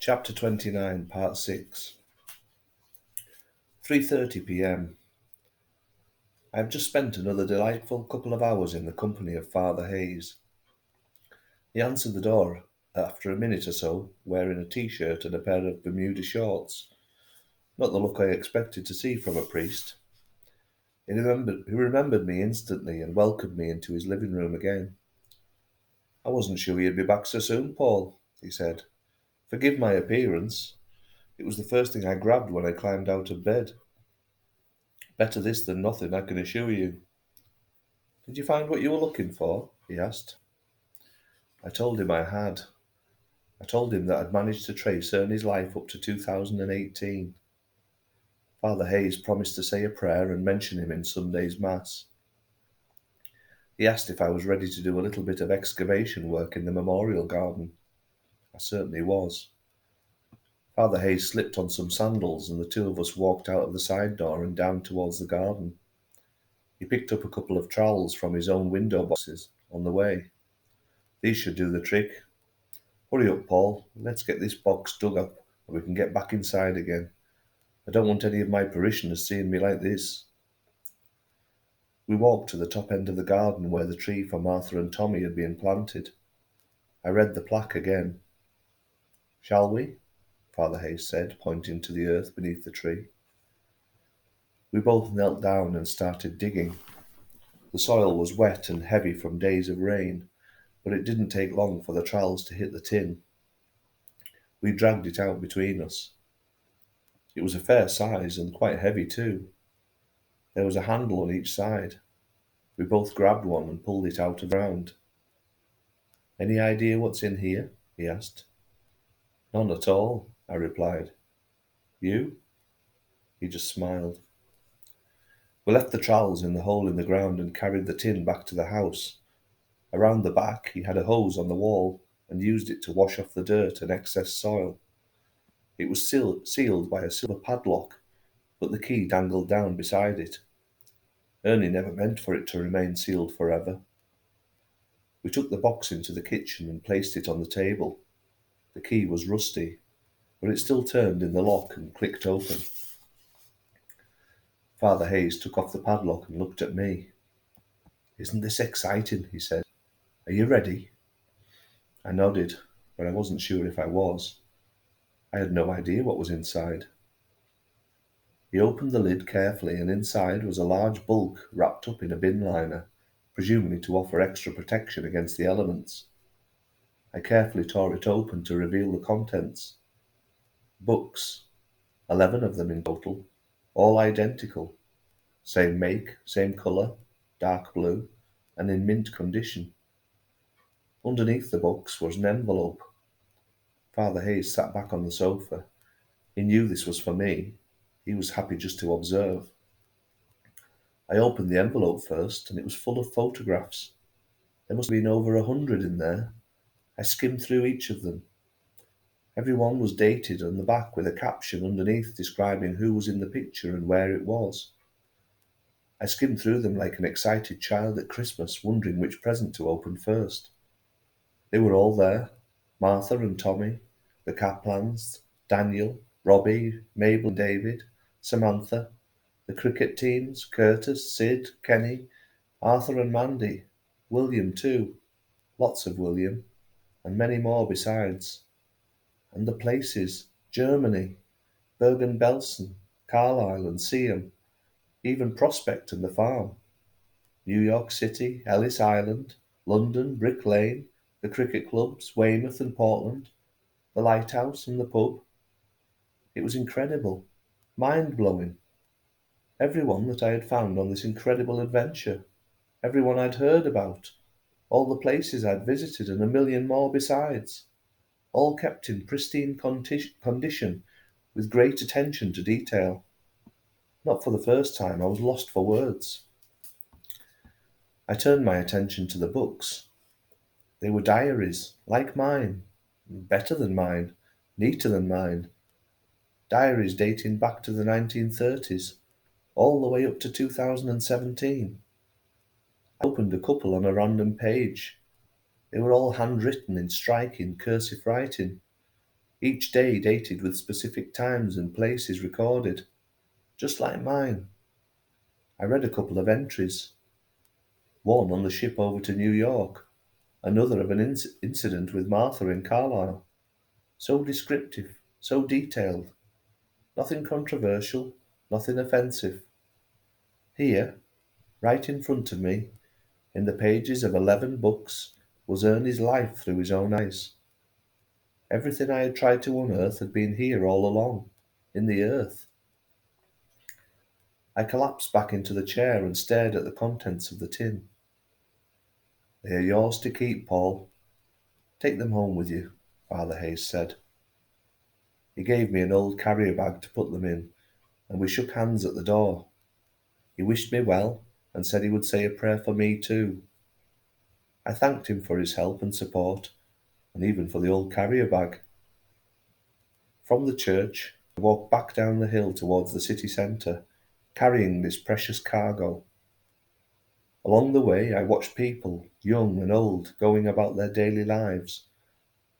Chapter 29, Part 6. 3:30 p.m. I have just spent another delightful couple of hours in the company of Father Hayes. He answered the door after a minute or so, wearing a t-shirt and a pair of Bermuda shorts. Not the look I expected to see from a priest. He remembered me instantly and welcomed me into his living room again. "I wasn't sure you'd be back so soon, Paul," he said. "Forgive my appearance. It was the first thing I grabbed when I climbed out of bed. Better this than nothing, I can assure you." "Did you find what you were looking for?" he asked. I told him I had. I told him that I'd managed to trace Ernie's life up to 2018. Father Hayes promised to say a prayer and mention him in Sunday's Mass. He asked if I was ready to do a little bit of excavation work in the memorial garden. I certainly was. Father Hayes slipped on some sandals and the two of us walked out of the side door and down towards the garden. He picked up a couple of trowels from his own window boxes on the way. "These should do the trick. Hurry up, Paul. Let's get this box dug up and we can get back inside again. I don't want any of my parishioners seeing me like this." We walked to the top end of the garden where the tree for Martha and Tommy had been planted. I read the plaque again. "Shall we?" Father Hayes said, pointing to the earth beneath the tree. We both knelt down and started digging. The soil was wet and heavy from days of rain, but it didn't take long for the trowels to hit the tin. We dragged it out between us. It was a fair size and quite heavy too. There was a handle on each side. We both grabbed one and pulled it out of the ground. "Any idea what's in here?" he asked. "None at all," I replied. "You?" He just smiled. We left the trowels in the hole in the ground and carried the tin back to the house. Around the back, he had a hose on the wall and used it to wash off the dirt and excess soil. It was sealed by a silver padlock, but the key dangled down beside it. Ernie never meant for it to remain sealed forever. We took the box into the kitchen and placed it on the table. The key was rusty, but it still turned in the lock and clicked open. Father Hayes took off the padlock and looked at me. "Isn't this exciting?" he said. "Are you ready?" I nodded, but I wasn't sure if I was. I had no idea what was inside. He opened the lid carefully, and inside was a large bulk wrapped up in a bin liner, presumably to offer extra protection against the elements. I carefully tore it open to reveal the contents. Books, 11 of them in total, all identical. Same make, same colour, dark blue, and in mint condition. Underneath the books was an envelope. Father Hayes sat back on the sofa. He knew this was for me. He was happy just to observe. I opened the envelope first, and it was full of photographs. There must have been over 100 in there. I skimmed through each of them. Every one was dated on the back with a caption underneath describing who was in the picture and where it was. I skimmed through them like an excited child at Christmas, wondering which present to open first. They were all there. Martha and Tommy, the Kaplans, Daniel, Robbie, Mabel and David, Samantha, the cricket teams, Curtis, Sid, Kenny, Arthur and Mandy, William too, lots of William, and many more besides. And the places, Germany, Bergen-Belsen, Carlisle and Seaham, even Prospect and the farm, New York City, Ellis Island, London, Brick Lane, the cricket clubs, Weymouth and Portland, the lighthouse and the pub. It was incredible, mind-blowing. Everyone that I had found on this incredible adventure, everyone I'd heard about, all the places I'd visited and a million more besides, all kept in pristine condition with great attention to detail. Not for the first time, I was lost for words. I turned my attention to the books. They were diaries, like mine, better than mine, neater than mine. Diaries dating back to the 1930s, all the way up to 2017. I opened a couple on a random page. They were all handwritten in striking, cursive writing. each day dated with specific times and places recorded, just like mine. I read a couple of entries, one on the ship over to New York, another of an incident with Martha in Carlisle. So descriptive, so detailed, nothing controversial, nothing offensive. Here, right in front of me, in the pages of 11 books, was Ernie's life through his own eyes. Everything I had tried to unearth had been here all along, in the earth. I collapsed back into the chair and stared at the contents of the tin. They are yours to keep, Paul. Take them home with you, Father Hayes said. He gave me an old carrier bag to put them in, and we shook hands at the door. He wished me well, and said he would say a prayer for me too. I thanked him for his help and support, and even for the old carrier bag. From the church, I walked back down the hill towards the city centre, carrying this precious cargo. Along the way, I watched people, young and old, going about their daily lives,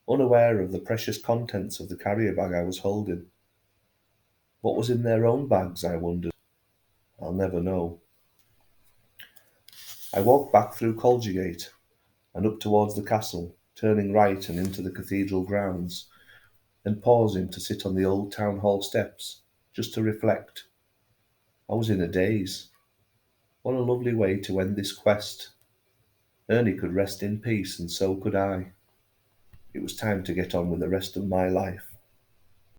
unaware of the precious contents of the carrier bag I was holding. What was in their own bags, I wondered. I'll never know. I walked back through Colgate and up towards the castle, turning right and into the cathedral grounds, and pausing to sit on the old town hall steps, just to reflect. I was in a daze. What a lovely way to end this quest. Ernie could rest in peace, and so could I. It was time to get on with the rest of my life.